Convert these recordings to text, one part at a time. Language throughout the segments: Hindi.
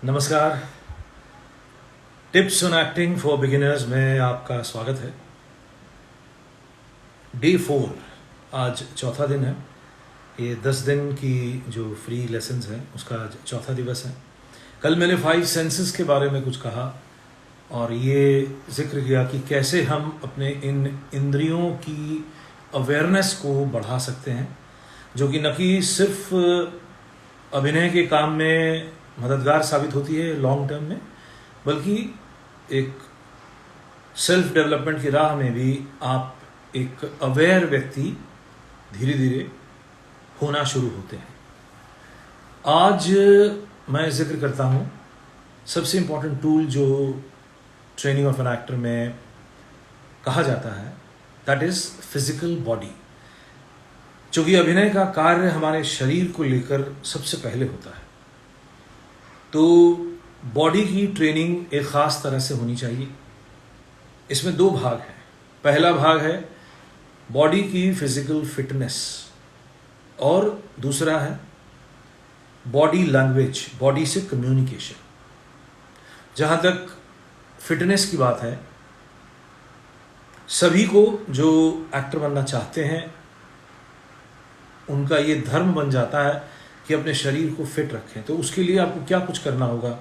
नमस्कार। Tips on acting for beginners में आपका स्वागत है। डे 4 आज चौथा दिन है। ये 10 दिन की जो फ्री लेसन्स हैं उसका आज चौथा दिवस है। कल मैंने 5 सेंसेस के बारे में कुछ कहा और ये जिक्र किया कि कैसे हम अपने इन इंद्रियों की अवेयरनेस को बढ़ा सकते हैं, जो कि न कि सिर्फ अभिनय के काम में मददगार साबित होती है लॉन्ग टर्म में, बल्कि एक सेल्फ डेवलपमेंट की राह में भी आप एक अवेयर व्यक्ति धीरे धीरे होना शुरू होते हैं। आज मैं जिक्र करता हूँ सबसे इम्पोर्टेंट टूल जो ट्रेनिंग ऑफ एन एक्टर में कहा जाता है, दैट इज फिजिकल बॉडी। चूंकि अभिनय का कार्य हमारे शरीर को लेकर सबसे पहले होता है, तो बॉडी की ट्रेनिंग एक ख़ास तरह से होनी चाहिए। इसमें 2 भाग हैं। पहला भाग है बॉडी की फिजिकल फिटनेस और दूसरा है बॉडी लैंग्वेज, बॉडी से कम्युनिकेशन। जहाँ तक फिटनेस की बात है, सभी को जो एक्टर बनना चाहते हैं उनका ये धर्म बन जाता है कि अपने शरीर को फिट रखें। तो उसके लिए आपको क्या कुछ करना होगा?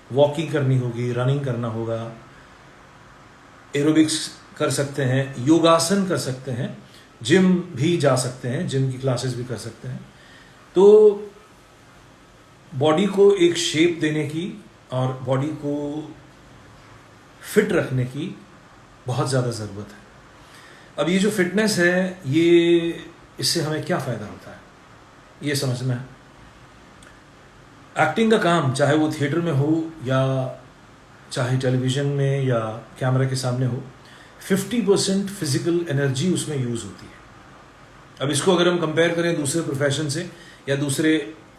वॉकिंग करनी होगी, रनिंग करना होगा, एरोबिक्स कर सकते हैं, योगासन कर सकते हैं, जिम भी जा सकते हैं, जिम की क्लासेस भी कर सकते हैं। तो बॉडी को एक शेप देने की और बॉडी को फिट रखने की बहुत ज़्यादा ज़रूरत है। अब ये जो फिटनेस है, ये इससे हमें क्या फ़ायदा होता है ये समझना है। एक्टिंग का काम, चाहे वो थिएटर में हो या चाहे टेलीविज़न में या कैमरा के सामने हो, 50% फिजिकल एनर्जी उसमें यूज़ होती है। अब इसको अगर हम कंपेयर करें दूसरे प्रोफेशन से या दूसरे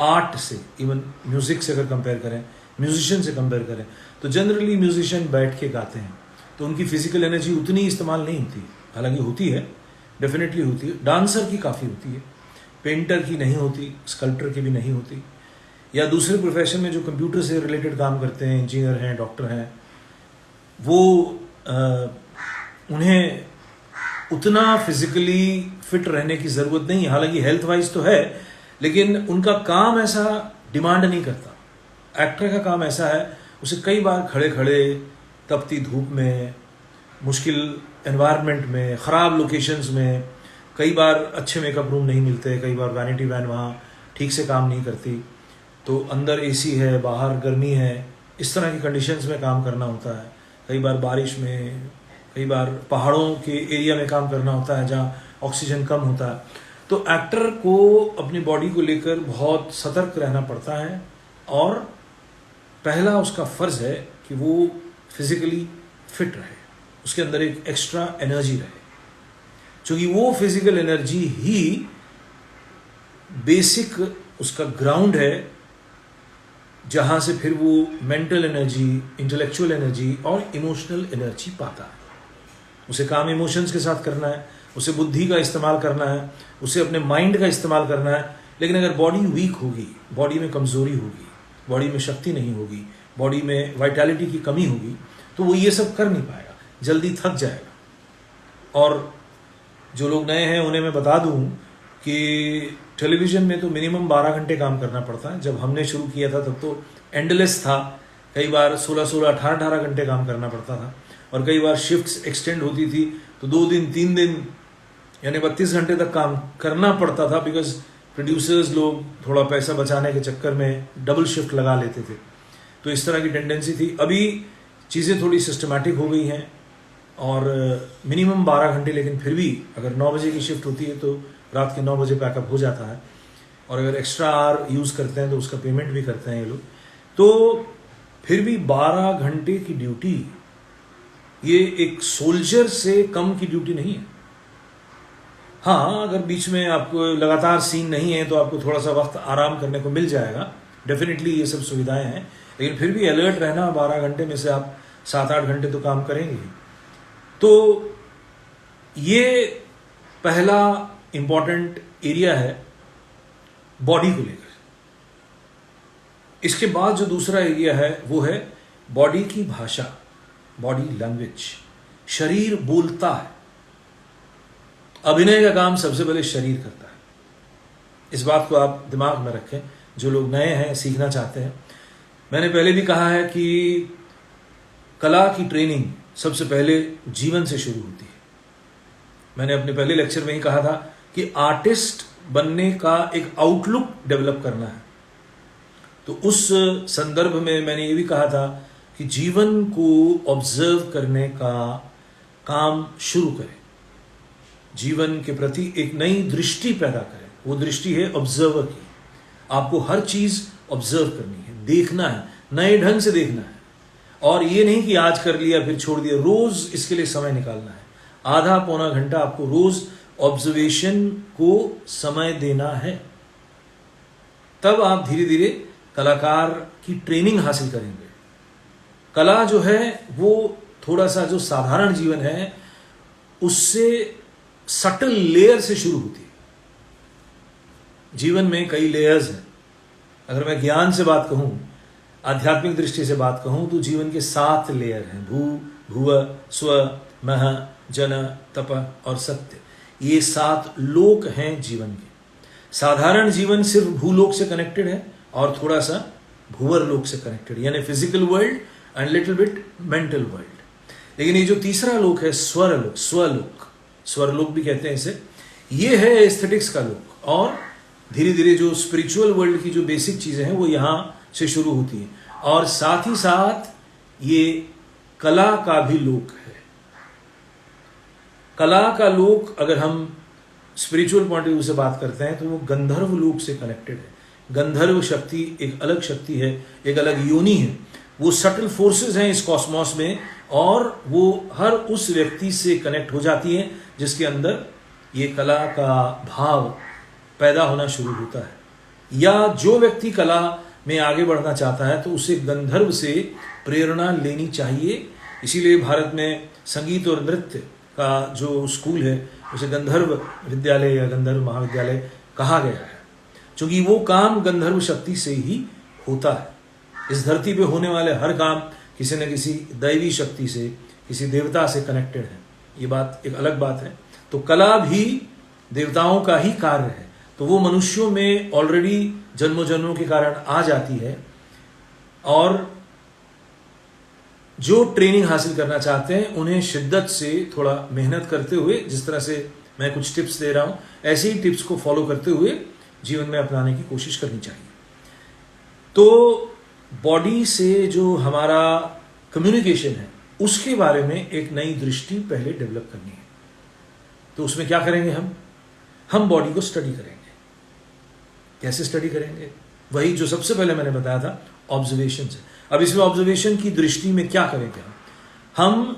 आर्ट से, इवन म्यूज़िक से अगर कंपेयर करें, म्यूजिशियन से कंपेयर करें, तो जनरली म्यूजिशियन बैठ के गाते हैं तो उनकी फिजिकल एनर्जी उतनी इस्तेमाल नहीं होती। हालांकि होती है, डेफिनेटली होती है। डांसर की काफ़ी होती है, पेंटर की नहीं होती, स्कल्पटर की भी नहीं होती। या दूसरे प्रोफेशन में जो कंप्यूटर से रिलेटेड काम करते हैं, इंजीनियर हैं, डॉक्टर हैं, वो उन्हें उतना फिजिकली फिट रहने की ज़रूरत नहीं है। हालांकि हेल्थ वाइज तो है, लेकिन उनका काम ऐसा डिमांड नहीं करता। एक्टर का काम ऐसा है, उसे कई बार खड़े खड़े तपती धूप में, मुश्किल एनवायरनमेंट में, ख़राब लोकेशंस में, कई बार अच्छे मेकअप रूम नहीं मिलते, कई बार वैनिटी वैन वहाँ ठीक से काम नहीं करती, तो अंदर एसी है, बाहर गर्मी है, इस तरह की कंडीशंस में काम करना होता है। कई बार बारिश में, कई बार पहाड़ों के एरिया में काम करना होता है जहाँ ऑक्सीजन कम होता है। तो एक्टर को अपनी बॉडी को लेकर बहुत सतर्क रहना पड़ता है और पहला उसका फ़र्ज़ है कि वो फिज़िकली फिट रहे, उसके अंदर एक एक्स्ट्रा एनर्जी रहे, क्योंकि वो फिज़िकल एनर्जी ही बेसिक उसका ग्राउंड है, जहाँ से फिर वो मेंटल एनर्जी, इंटेलेक्चुअल एनर्जी और इमोशनल एनर्जी पाता है। उसे काम इमोशंस के साथ करना है, उसे बुद्धि का इस्तेमाल करना है, उसे अपने माइंड का इस्तेमाल करना है। लेकिन अगर बॉडी वीक होगी, बॉडी में कमज़ोरी होगी, बॉडी में शक्ति नहीं होगी, बॉडी में वाइटैलिटी की कमी होगी, तो वो ये सब कर नहीं पाएगा, जल्दी थक जाएगा। और जो लोग नए हैं उन्हें मैं बता दूं कि टेलीविज़न में तो मिनिमम 12 घंटे काम करना पड़ता है। जब हमने शुरू किया था तब तो एंडलेस था, कई बार 16-16, 18-18 घंटे काम करना पड़ता था और कई बार शिफ्ट्स एक्सटेंड होती थी तो 2 दिन 3 दिन यानी 32 घंटे तक काम करना पड़ता था, बिकॉज प्रोड्यूसर्स लोग थोड़ा पैसा बचाने के चक्कर में डबल शिफ्ट लगा लेते थे। तो इस तरह की टेंडेंसी थी। अभी चीज़ें थोड़ी सिस्टमैटिक हो गई हैं और मिनिमम 12 घंटे, लेकिन फिर भी अगर 9 बजे की शिफ्ट होती है तो रात के 9 बजे पैकअप हो जाता है और अगर एक्स्ट्रा आवर यूज़ करते हैं तो उसका पेमेंट भी करते हैं ये लोग। तो फिर भी 12 घंटे की ड्यूटी ये एक सोल्जर से कम की ड्यूटी नहीं है। हाँ, अगर बीच में आपको लगातार सीन नहीं है तो आपको थोड़ा सा वक्त आराम करने को मिल जाएगा, डेफिनेटली ये सब सुविधाएं हैं, लेकिन फिर भी अलर्ट रहना, 12 घंटे में से आप 7-8 घंटे तो काम करेंगे। तो ये पहला इम्पॉर्टेंट एरिया है बॉडी को लेकर। इसके बाद जो दूसरा एरिया है वो है बॉडी की भाषा, बॉडी लैंग्वेज। शरीर बोलता है। अभिनय का काम सबसे पहले शरीर करता है। इस बात को आप दिमाग में रखें, जो लोग नए हैं, सीखना चाहते हैं। मैंने पहले भी कहा है कि कला की ट्रेनिंग सबसे पहले जीवन से शुरू होती है। मैंने अपने पहले लेक्चर में ही कहा था कि आर्टिस्ट बनने का एक आउटलुक डेवलप करना है। तो उस संदर्भ में मैंने ये भी कहा था कि जीवन को ऑब्जर्व करने का काम शुरू करें, जीवन के प्रति एक नई दृष्टि पैदा करें। वो दृष्टि है ऑब्जर्वर की। आपको हर चीज ऑब्जर्व करनी है, देखना है, नए ढंग से देखना है। और ये नहीं कि आज कर लिया फिर छोड़ दिया, रोज इसके लिए समय निकालना है। आधा पौना घंटा आपको रोज ऑब्जर्वेशन को समय देना है। तब आप धीरे धीरे कलाकार की ट्रेनिंग हासिल करेंगे। कला जो है वो थोड़ा सा जो साधारण जीवन है उससे सटल लेयर से शुरू होती है। जीवन में कई लेयर्स हैं। अगर मैं ज्ञान से बात कहूं, आध्यात्मिक दृष्टि से बात कहूं, तो जीवन के 7 लेयर हैं। भू, भुव, स्व, मह, जन, तप और सत्य। ये 7 लोक हैं जीवन के। साधारण जीवन सिर्फ भूलोक से कनेक्टेड है और थोड़ा सा भूवर लोक से कनेक्टेड, यानी physical world and little bit mental world. लेकिन ये जो तीसरा लोक है स्वरलोक, स्वलोक, स्वरलोक भी कहते हैं इसे, ये है एस्थेटिक्स का लोक। और धीरे धीरे जो स्पिरिचुअल वर्ल्ड की जो बेसिक चीजें हैं वो यहां से शुरू होती हैं। और साथ ही साथ ये कला का भी लोक है। कला का लोक अगर हम स्पिरिचुअल पॉइंट ऑफ व्यू से बात करते हैं तो वो गंधर्व लोक से कनेक्टेड है। गंधर्व शक्ति एक अलग शक्ति है, एक अलग योनि है। वो सटल फोर्सेस हैं इस कॉस्मॉस में और वो हर उस व्यक्ति से कनेक्ट हो जाती हैं जिसके अंदर ये कला का भाव पैदा होना शुरू होता है। या जो व्यक्ति कला में आगे बढ़ना चाहता है तो उसे गंधर्व से प्रेरणा लेनी चाहिए। इसीलिए भारत में संगीत और नृत्य का जो स्कूल है उसे गंधर्व विद्यालय या गंधर्व महाविद्यालय कहा गया है, क्योंकि वो काम गंधर्व शक्ति से ही होता है। इस धरती पे होने वाले हर काम किसी न किसी दैवी शक्ति से, किसी देवता से कनेक्टेड है। ये बात एक अलग बात है। तो कला भी देवताओं का ही कार्य है, तो वो मनुष्यों में ऑलरेडी जन्मों जन्मों के कारण आ जाती है। और जो ट्रेनिंग हासिल करना चाहते हैं उन्हें शिद्दत से थोड़ा मेहनत करते हुए, जिस तरह से मैं कुछ टिप्स दे रहा हूं, ऐसे ही टिप्स को फॉलो करते हुए जीवन में अपनाने की कोशिश करनी चाहिए। तो बॉडी से जो हमारा कम्युनिकेशन है उसके बारे में एक नई दृष्टि पहले डेवलप करनी है। तो उसमें क्या करेंगे हम बॉडी को स्टडी करेंगे। कैसे स्टडी करेंगे? वही जो सबसे पहले मैंने बताया था, ऑब्जर्वेशन से। अब इसमें ऑब्जर्वेशन की दृष्टि में क्या करेंगे? हम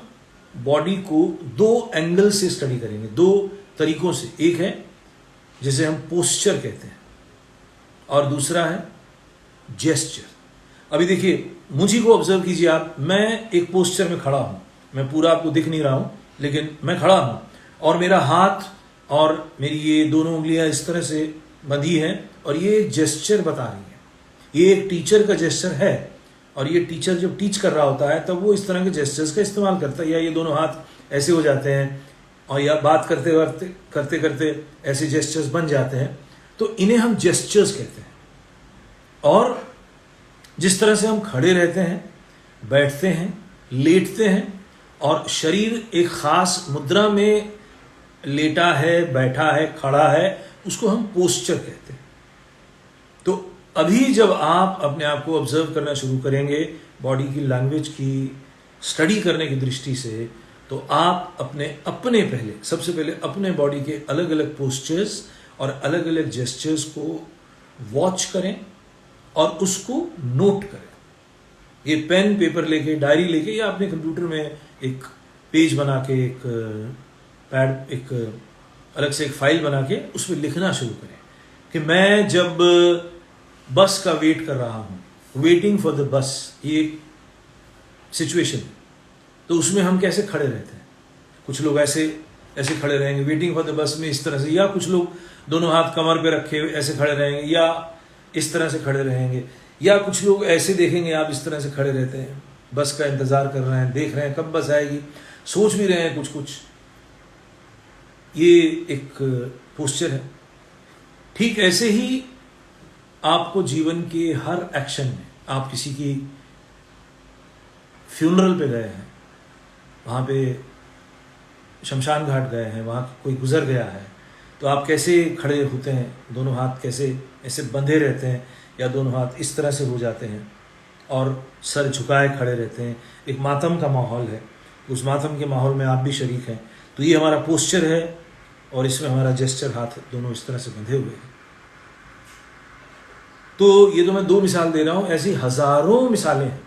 बॉडी को 2 एंगल से स्टडी करेंगे, 2 तरीकों से। एक है जिसे हम पोस्चर कहते हैं और दूसरा है जेस्चर। अभी देखिए, मुझे को ऑब्जर्व कीजिए आप। मैं एक पोस्चर में खड़ा हूं, मैं पूरा आपको दिख नहीं रहा हूं लेकिन मैं खड़ा हूं और मेरा हाथ और मेरी ये दोनों उंगलियां इस तरह से बंधी हैं और ये एक जेस्चर बता रही है। ये एक टीचर का जेस्चर है और ये टीचर जब टीच कर रहा होता है तब वो इस तरह के जेस्चर्स का इस्तेमाल करता है। या ये दोनों हाथ ऐसे हो जाते हैं और या बात करते करते ऐसे जेस्चर्स बन जाते हैं, तो इन्हें हम जेस्चर्स कहते हैं। और जिस तरह से हम खड़े रहते हैं, बैठते हैं, लेटते हैं और शरीर एक खास मुद्रा में लेटा है, बैठा है, खड़ा है, उसको हम पोस्चर कहते हैं। तो अभी जब आप अपने आप को ऑब्जर्व करना शुरू करेंगे बॉडी की लैंग्वेज की स्टडी करने की दृष्टि से, तो आप सबसे पहले अपने बॉडी के अलग अलग पोस्चर्स और अलग अलग जेस्चर्स को वॉच करें और उसको नोट करें। ये पेन पेपर लेके, डायरी लेके या अपने कंप्यूटर में एक पेज बना के, एक अलग से एक फाइल बना के उस पर लिखना शुरू करें कि मैं जब बस का वेट कर रहा हूं, वेटिंग फॉर द बस, ये सिचुएशन, तो उसमें हम कैसे खड़े रहते हैं। कुछ लोग ऐसे खड़े रहेंगे वेटिंग फॉर द बस में, इस तरह से, या कुछ लोग दोनों हाथ कमर पे रखे ऐसे खड़े रहेंगे, या इस तरह से खड़े रहेंगे, या कुछ लोग ऐसे देखेंगे, आप इस तरह से खड़े रहते हैं, बस का इंतज़ार कर रहे हैं, देख रहे हैं कब बस आएगी, सोच भी रहे हैं कुछ कुछ, ये एक पोस्चर है। ठीक ऐसे ही आपको जीवन के हर एक्शन में, आप किसी की फ्यूनरल पे गए हैं, वहाँ पे शमशान घाट गए हैं, वहाँ कोई गुजर गया है, तो आप कैसे खड़े होते हैं, दोनों हाथ कैसे ऐसे बंधे रहते हैं, या दोनों हाथ इस तरह से हो जाते हैं और सर झुकाए खड़े रहते हैं। एक मातम का माहौल है, उस मातम के माहौल में आप भी शरीक हैं। तो ये हमारा पोस्चर है और इसमें हमारा जेस्चर, हाथ दोनों इस तरह से बंधे हुए हैं। तो ये तो मैं 2 मिसाल दे रहा हूँ, ऐसी हज़ारों मिसालें हैं,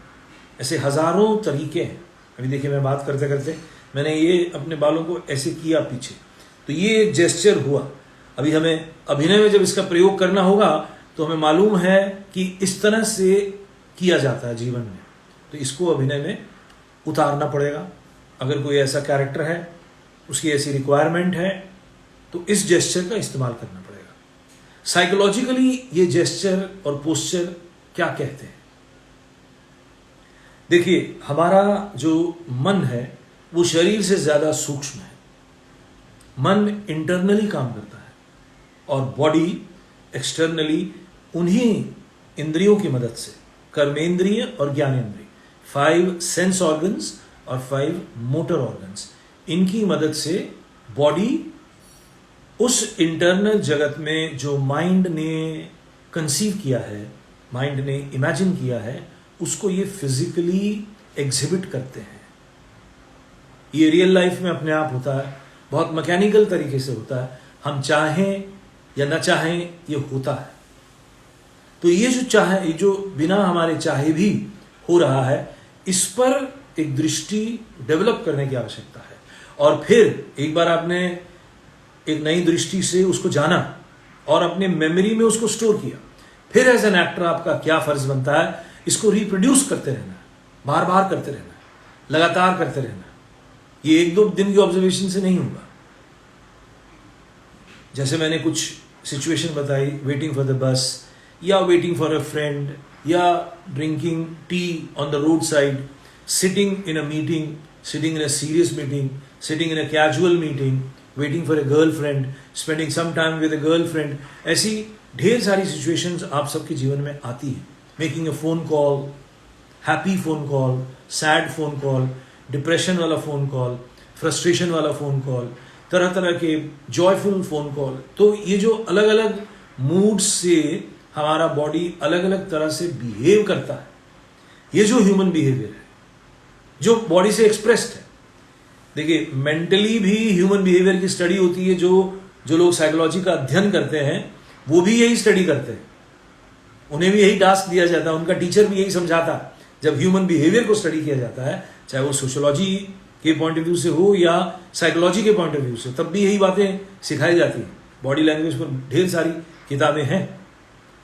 ऐसे हज़ारों तरीके हैं। अभी देखिए, मैं बात करते करते मैंने ये अपने बालों को ऐसे किया पीछे, तो ये एक जेस्चर हुआ। अभी हमें अभिनय में जब इसका प्रयोग करना होगा तो हमें मालूम है कि इस तरह से किया जाता है जीवन में, तो इसको अभिनय में उतारना पड़ेगा। अगर कोई ऐसा कैरेक्टर है, उसकी ऐसी रिक्वायरमेंट है, तो इस जेस्चर का इस्तेमाल करना पड़ेगा। साइकोलॉजिकली ये जेस्चर और पोस्चर क्या कहते हैं? देखिए, हमारा जो मन है वो शरीर से ज़्यादा सूक्ष्म है। मन इंटरनली काम करता है और बॉडी एक्सटर्नली उन्हीं इंद्रियों की मदद से, कर्मेंद्रिय और ज्ञानेंद्रिय, 5 सेंस ऑर्गन्स और 5 मोटर ऑर्गन्स, इनकी मदद से बॉडी उस इंटरनल जगत में जो माइंड ने कंसीव किया है, माइंड ने इमेजिन किया है, उसको ये फिजिकली एग्जिबिट करते हैं। ये रियल लाइफ में अपने आप होता है, बहुत मैकेनिकल तरीके से होता है, हम चाहें या ना चाहें ये होता है। तो ये जो चाहे, ये जो बिना हमारे चाहे भी हो रहा है, इस पर एक दृष्टि डेवलप करने की आवश्यकता है। और फिर एक बार आपने एक नई दृष्टि से उसको जाना और अपने मेमोरी में उसको स्टोर किया, फिर एज एन एक्टर आपका क्या फर्ज बनता है, इसको रिप्रोड्यूस करते रहना, बार बार करते रहना, लगातार करते रहना। ये 1-2 दिन की ऑब्जर्वेशन से नहीं होगा। जैसे मैंने कुछ सिचुएशन बताई, वेटिंग फॉर द बस, या वेटिंग फॉर अ फ्रेंड, या drinking tea on the road side, sitting in a meeting, sitting in a serious meeting, sitting in a casual meeting, waiting for a girlfriend, spending some time with a girlfriend. ऐसी ढेर सारी सिचुएशंस आप सबके जीवन में आती हैं। Making a phone call, happy phone call, sad phone call, depression वाला फोन कॉल, फ्रस्ट्रेशन वाला फोन कॉल, तरह तरह के जॉयफुल फोन कॉल। तो ये जो अलग अलग मूड से हमारा बॉडी अलग अलग तरह से बिहेव करता है, ये जो ह्यूमन बिहेवियर है, जो बॉडी से एक्सप्रेस्ड है। देखिए, मेंटली भी ह्यूमन बिहेवियर की स्टडी होती है। जो लोग साइकोलॉजी का अध्ययन करते हैं वो भी यही स्टडी करते हैं, उन्हें भी यही टास्क दिया जाता है, उनका टीचर भी यही समझाता है। जब ह्यूमन बिहेवियर को स्टडी किया जाता है, चाहे वो सोशियोलॉजी के पॉइंट ऑफ व्यू से हो या साइकोलॉजी के पॉइंट ऑफ व्यू से, तब भी यही बातें सिखाई जाती हैं। बॉडी लैंग्वेज पर ढेर सारी किताबें हैं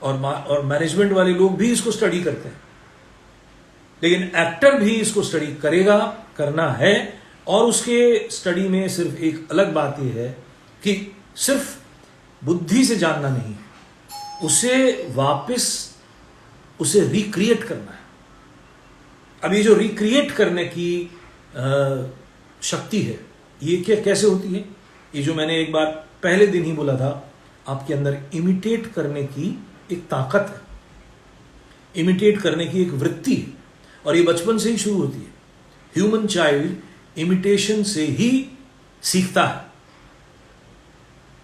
और मैनेजमेंट वाले लोग भी इसको स्टडी करते हैं। लेकिन एक्टर भी इसको स्टडी करेगा, करना है। और उसके स्टडी में सिर्फ एक अलग बात यह है कि सिर्फ बुद्धि से जानना नहीं है, उसे वापस उसे रिक्रिएट करना है। अब ये जो रिक्रिएट करने की शक्ति है, ये क्या कैसे होती है? ये जो मैंने एक बार पहले दिन ही बोला था, आपके अंदर इमिटेट करने की एक ताकत है, इमिटेट करने की एक वृत्ति है, और ये बचपन से ही शुरू होती है। ह्यूमन चाइल्ड इमिटेशन से ही सीखता है,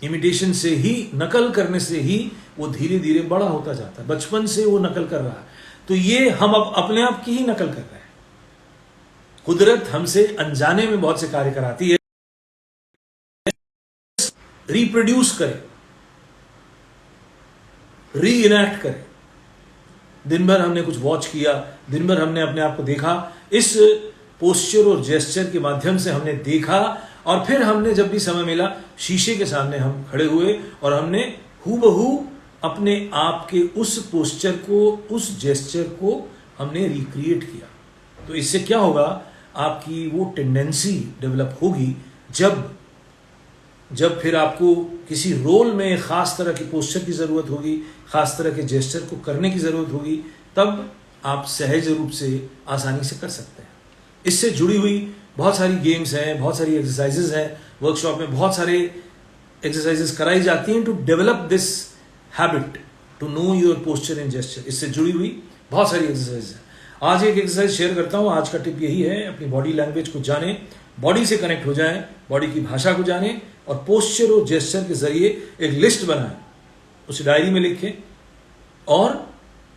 इमिटेशन से ही, नकल करने से ही वो धीरे धीरे बड़ा होता जाता है। बचपन से वो नकल कर रहा है, तो ये हम अब अपने आप की ही नकल कर रहे हैं। कुदरत हमसे अनजाने में बहुत से कार्य कराती है, रिप्रोड्यूस करे, री इनैक्ट करे। दिन भर हमने कुछ वॉच किया, दिन भर हमने अपने आप को देखा, इस पोस्चर और जेस्चर के माध्यम से हमने देखा, और फिर हमने जब भी समय मिला शीशे के सामने हम खड़े हुए और हमने हूबहू अपने आप के उस पोस्चर को, उस जेस्चर को हमने रिक्रिएट किया। तो इससे क्या होगा, आपकी वो टेंडेंसी डेवलप होगी। जब फिर आपको किसी रोल में खास तरह की पोस्चर की जरूरत होगी, खास तरह के जेस्चर को करने की जरूरत होगी, तब आप सहज रूप से आसानी से कर सकते हैं। इससे जुड़ी हुई बहुत सारी गेम्स हैं, बहुत सारी एक्सरसाइजेज हैं। वर्कशॉप में बहुत सारे एक्सरसाइजेज कराई जाती हैं to develop this habit to know your posture and gesture. इससे जुड़ी हुई बहुत सारी एक्सरसाइज हैं। आज एक एक्सरसाइज शेयर करता हूँ। आज का टिप यही है, अपनी बॉडी लैंग्वेज को जाने, बॉडी से कनेक्ट हो जाएं, बॉडी की भाषा को जाने और पोस्चर और जेस्चर के जरिए एक लिस्ट बनाएं, उसे डायरी में लिखें और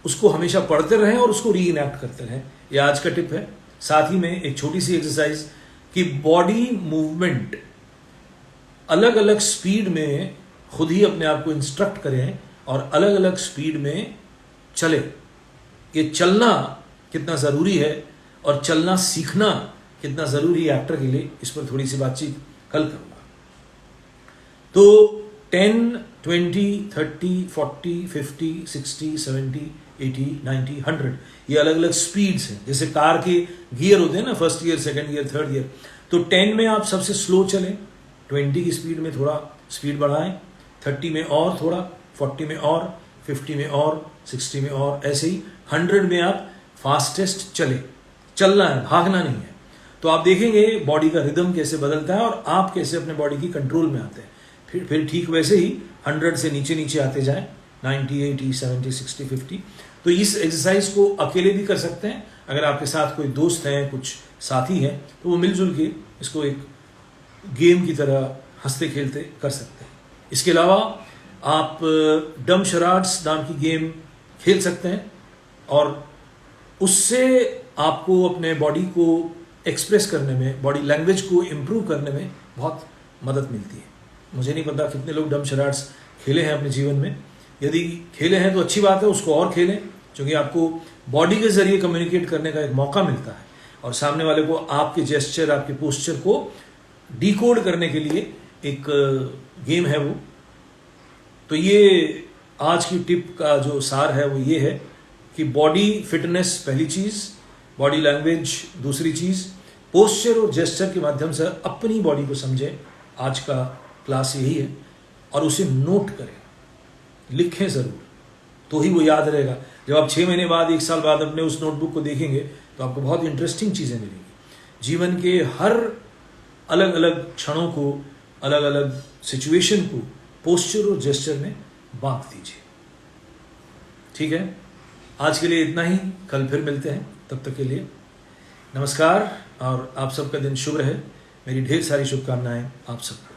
उसको हमेशा पढ़ते रहें और उसको री इनैक्ट करते रहें। ये आज का टिप है। साथ ही में एक छोटी सी एक्सरसाइज कि बॉडी मूवमेंट अलग अलग स्पीड में खुद ही अपने आप को इंस्ट्रक्ट करें और अलग अलग स्पीड में चले। ये चलना कितना ज़रूरी है और चलना सीखना कितना ज़रूरी है एक्टर के लिए, इस पर थोड़ी सी बातचीत कल करूँगा। तो 10, 20, 30, 40, 50, 60, 70, 80, 90, 100 ये अलग अलग स्पीड्स हैं। जैसे कार के गियर होते हैं ना, first gear, second gear, third gear. तो 10 में आप सबसे स्लो चलें, 20 की स्पीड में थोड़ा स्पीड बढ़ाएं, 30 में और थोड़ा, 40 में और, 50 में और, 60 में और, ऐसे ही 100 में आप फास्टेस्ट चले। चलना है, भागना नहीं है। तो आप देखेंगे बॉडी का रिदम कैसे बदलता है और आप कैसे अपने बॉडी की कंट्रोल में आते हैं। फिर ठीक वैसे ही 100 से नीचे नीचे आते जाएं, 90, 80, 70, 60, 50। तो इस एक्सरसाइज को अकेले भी कर सकते हैं। अगर आपके साथ कोई दोस्त हैं, कुछ साथी हैं, तो वो मिलजुल के इसको एक गेम की तरह हंसते खेलते कर सकते हैं। इसके अलावा आप डम शराड्स नाम की गेम खेल सकते हैं और उससे आपको अपने बॉडी को एक्सप्रेस करने में, बॉडी लैंग्वेज को इम्प्रूव करने में बहुत मदद मिलती है। मुझे नहीं पता कितने लोग डम शराड्स खेले हैं अपने जीवन में। यदि खेले हैं तो अच्छी बात है, उसको और खेलें, क्योंकि आपको बॉडी के जरिए कम्युनिकेट करने का एक मौका मिलता है और सामने वाले को आपके जेस्चर, आपके पोस्चर को डिकोड करने के लिए एक गेम है वो। तो ये आज की टिप का जो सार है वो ये है कि बॉडी फिटनेस पहली चीज़, बॉडी लैंग्वेज दूसरी चीज़, पोस्चर और जेस्चर के माध्यम से अपनी बॉडी को समझें। आज का क्लास यही है और उसे नोट करें, लिखें ज़रूर, तो ही वो याद रहेगा। जब आप 6 महीने बाद, 1 साल बाद अपने उस नोटबुक को देखेंगे तो आपको बहुत इंटरेस्टिंग चीज़ें मिलेंगी। जीवन के हर अलग अलग क्षणों को, अलग अलग सिचुएशन को पोस्चर और जेस्चर में बांट दीजिए। ठीक है, आज के लिए इतना ही। कल फिर मिलते हैं, तब तक के लिए नमस्कार और आप सबका दिन शुभ रहे। मेरी ढेर सारी शुभकामनाएं आप सबको।